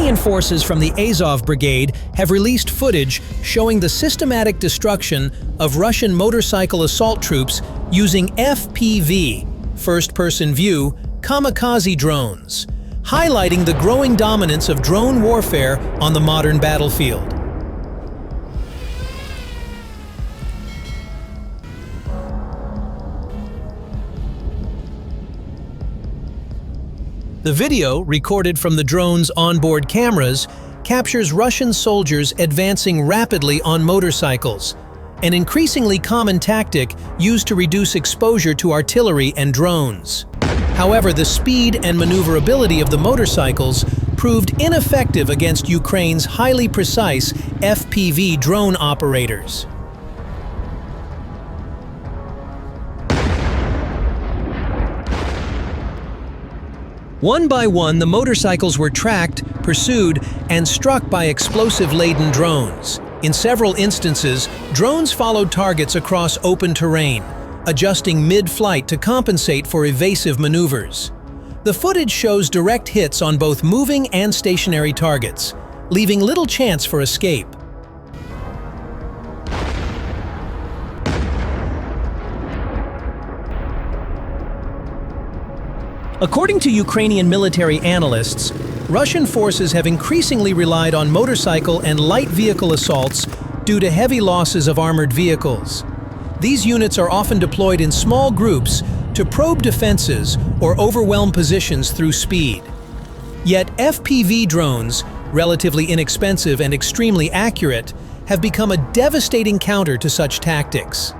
Ukrainian forces from the Azov brigade have released footage showing the systematic destruction of Russian motorcycle assault troops using FPV, first-person view, kamikaze drones, highlighting the growing dominance of drone warfare on the modern battlefield. The video, recorded from the drone's onboard cameras, captures Russian soldiers advancing rapidly on motorcycles, an increasingly common tactic used to reduce exposure to artillery and drones. However, the speed and maneuverability of the motorcycles proved ineffective against Ukraine's highly precise FPV drone operators. One by one, the motorcycles were tracked, pursued, and struck by explosive-laden drones. In several instances, drones followed targets across open terrain, adjusting mid-flight to compensate for evasive maneuvers. The footage shows direct hits on both moving and stationary targets, leaving little chance for escape. According to Ukrainian military analysts, Russian forces have increasingly relied on motorcycle and light vehicle assaults due to heavy losses of armored vehicles. These units are often deployed in small groups to probe defenses or overwhelm positions through speed. Yet FPV drones, relatively inexpensive and extremely accurate, have become a devastating counter to such tactics.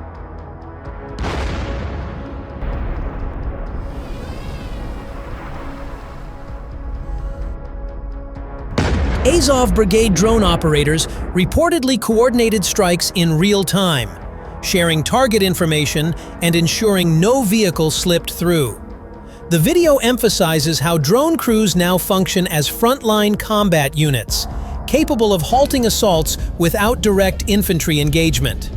Azov Brigade drone operators reportedly coordinated strikes in real time, sharing target information and ensuring no vehicle slipped through. The video emphasizes how drone crews now function as frontline combat units, capable of halting assaults without direct infantry engagement.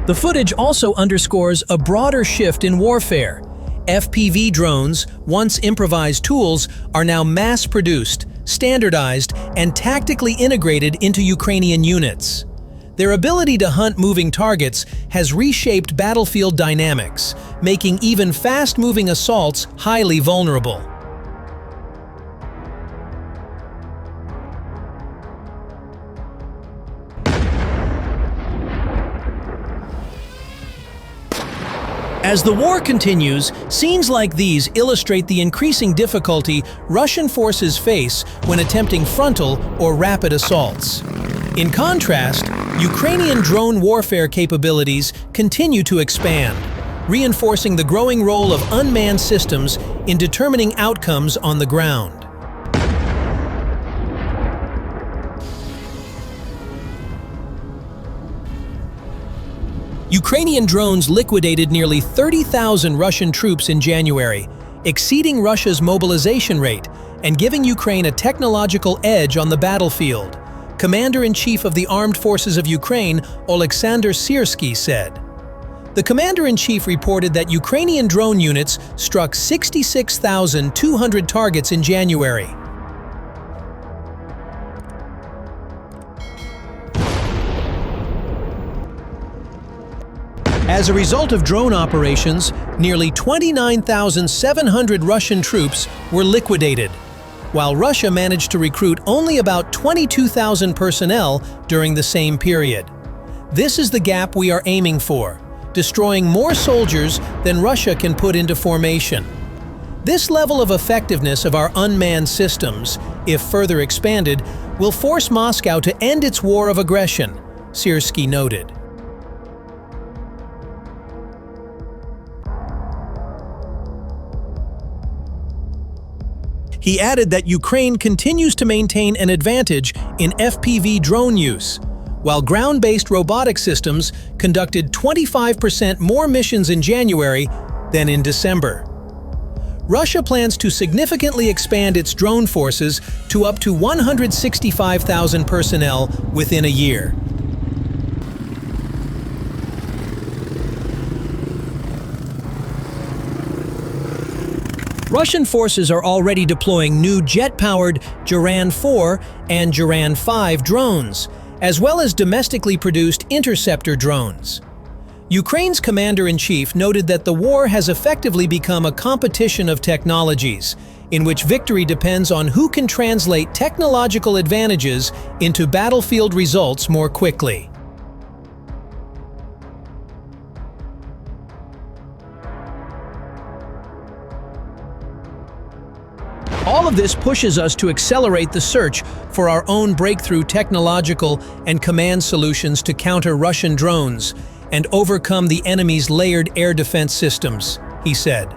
The footage also underscores a broader shift in warfare. FPV drones, once improvised tools, are now mass-produced, standardized, and tactically integrated into Ukrainian units. Their ability to hunt moving targets has reshaped battlefield dynamics, making even fast-moving assaults highly vulnerable. As the war continues, scenes like these illustrate the increasing difficulty Russian forces face when attempting frontal or rapid assaults. In contrast, Ukrainian drone warfare capabilities continue to expand, reinforcing the growing role of unmanned systems in determining outcomes on the ground. Ukrainian drones liquidated nearly 30,000 Russian troops in January, exceeding Russia's mobilization rate and giving Ukraine a technological edge on the battlefield, Commander-in-Chief of the Armed Forces of Ukraine, Oleksandr Syrsky, said. The Commander-in-Chief reported that Ukrainian drone units struck 66,200 targets in January. As a result of drone operations, nearly 29,700 Russian troops were liquidated, while Russia managed to recruit only about 22,000 personnel during the same period. This is the gap we are aiming for, destroying more soldiers than Russia can put into formation. This level of effectiveness of our unmanned systems, if further expanded, will force Moscow to end its war of aggression, Syrsky noted. He added that Ukraine continues to maintain an advantage in FPV drone use, while ground-based robotic systems conducted 25% more missions in January than in December. Russia plans to significantly expand its drone forces to up to 165,000 personnel within a year. Russian forces are already deploying new jet-powered Geran-4 and Geran-5 drones, as well as domestically produced interceptor drones. Ukraine's commander-in-chief noted that the war has effectively become a competition of technologies, in which victory depends on who can translate technological advantages into battlefield results more quickly. All of this pushes us to accelerate the search for our own breakthrough technological and command solutions to counter Russian drones and overcome the enemy's layered air defense systems, he said.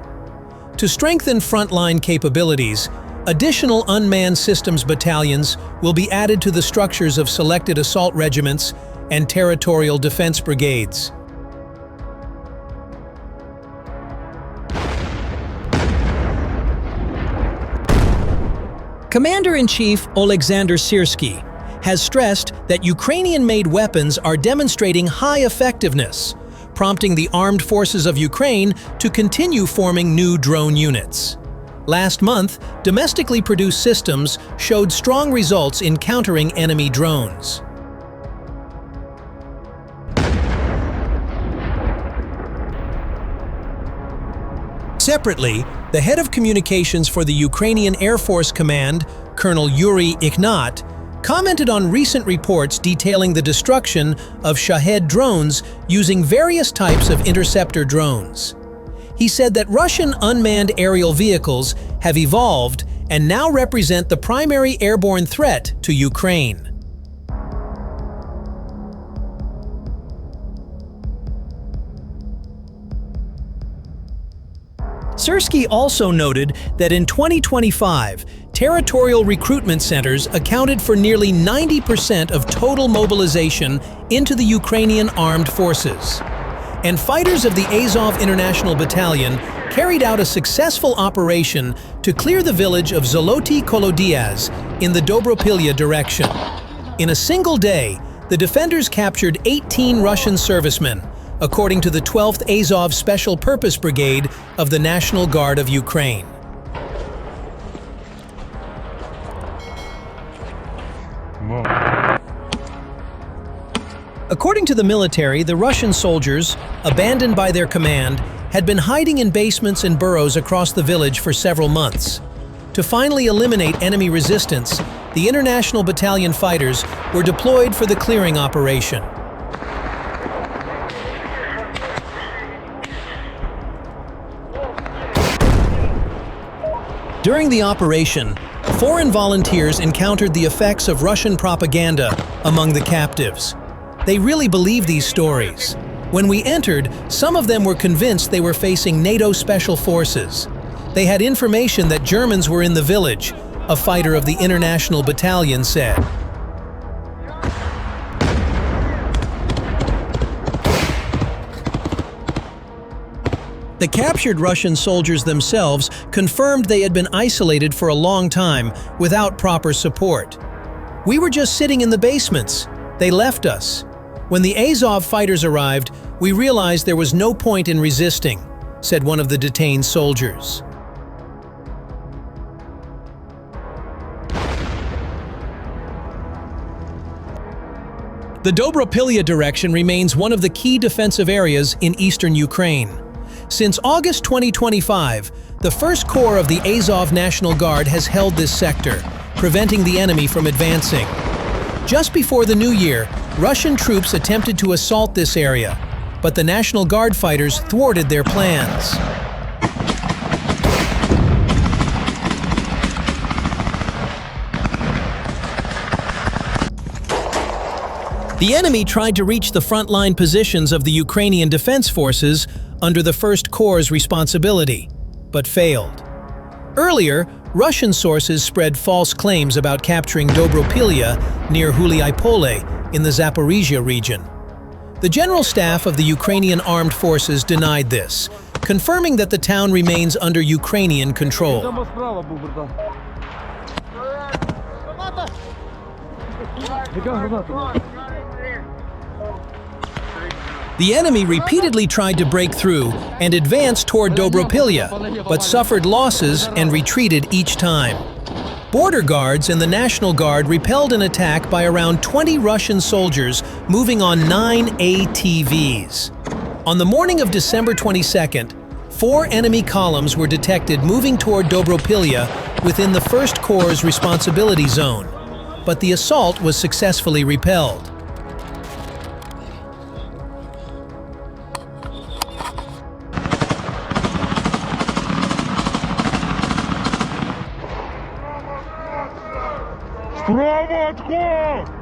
To strengthen frontline capabilities, additional unmanned systems battalions will be added to the structures of selected assault regiments and territorial defense brigades. Commander-in-Chief Oleksandr Syrsky has stressed that Ukrainian-made weapons are demonstrating high effectiveness, prompting the armed forces of Ukraine to continue forming new drone units. Last month, domestically produced systems showed strong results in countering enemy drones. Separately, the head of communications for the Ukrainian Air Force Command, Colonel Yuri Ignat, commented on recent reports detailing the destruction of Shahed drones using various types of interceptor drones. He said that Russian unmanned aerial vehicles have evolved and now represent the primary airborne threat to Ukraine. Syrsky also noted that in 2025, territorial recruitment centers accounted for nearly 90% of total mobilization into the Ukrainian armed forces. And fighters of the Azov International Battalion carried out a successful operation to clear the village of Zoloty Kolodiaz in the Dobropilya direction. In a single day, the defenders captured 18 Russian servicemen, according to the 12th Azov Special Purpose Brigade of the National Guard of Ukraine. According to the military, the Russian soldiers, abandoned by their command, had been hiding in basements and burrows across the village for several months. To finally eliminate enemy resistance, the International Battalion fighters were deployed for the clearing operation. During the operation, foreign volunteers encountered the effects of Russian propaganda among the captives. They really believed these stories. When we entered, some of them were convinced they were facing NATO special forces. They had information that Germans were in the village, a fighter of the International Battalion said. The captured Russian soldiers themselves confirmed they had been isolated for a long time without proper support. "We were just sitting in the basements. They left us. When the Azov fighters arrived, we realized there was no point in resisting," said one of the detained soldiers. The Dobropilya direction remains one of the key defensive areas in eastern Ukraine. Since August 2025, the 1st Corps of the Azov National Guard has held this sector, preventing the enemy from advancing. Just before the new year, Russian troops attempted to assault this area, but the National Guard fighters thwarted their plans. The enemy tried to reach the frontline positions of the Ukrainian Defense Forces under the 1st Corps' responsibility, but failed. Earlier, Russian sources spread false claims about capturing Dobropilya near Huliaipole in the Zaporizhia region. The General Staff of the Ukrainian Armed Forces denied this, confirming that the town remains under Ukrainian control. The enemy repeatedly tried to break through and advance toward Dobropilya, but suffered losses and retreated each time. Border guards and the National Guard repelled an attack by around 20 Russian soldiers moving on 9 ATVs. On the morning of December 22nd, 4 enemy columns were detected moving toward Dobropilya within the 1st Corps' responsibility zone, but the assault was successfully repelled. Справа отход!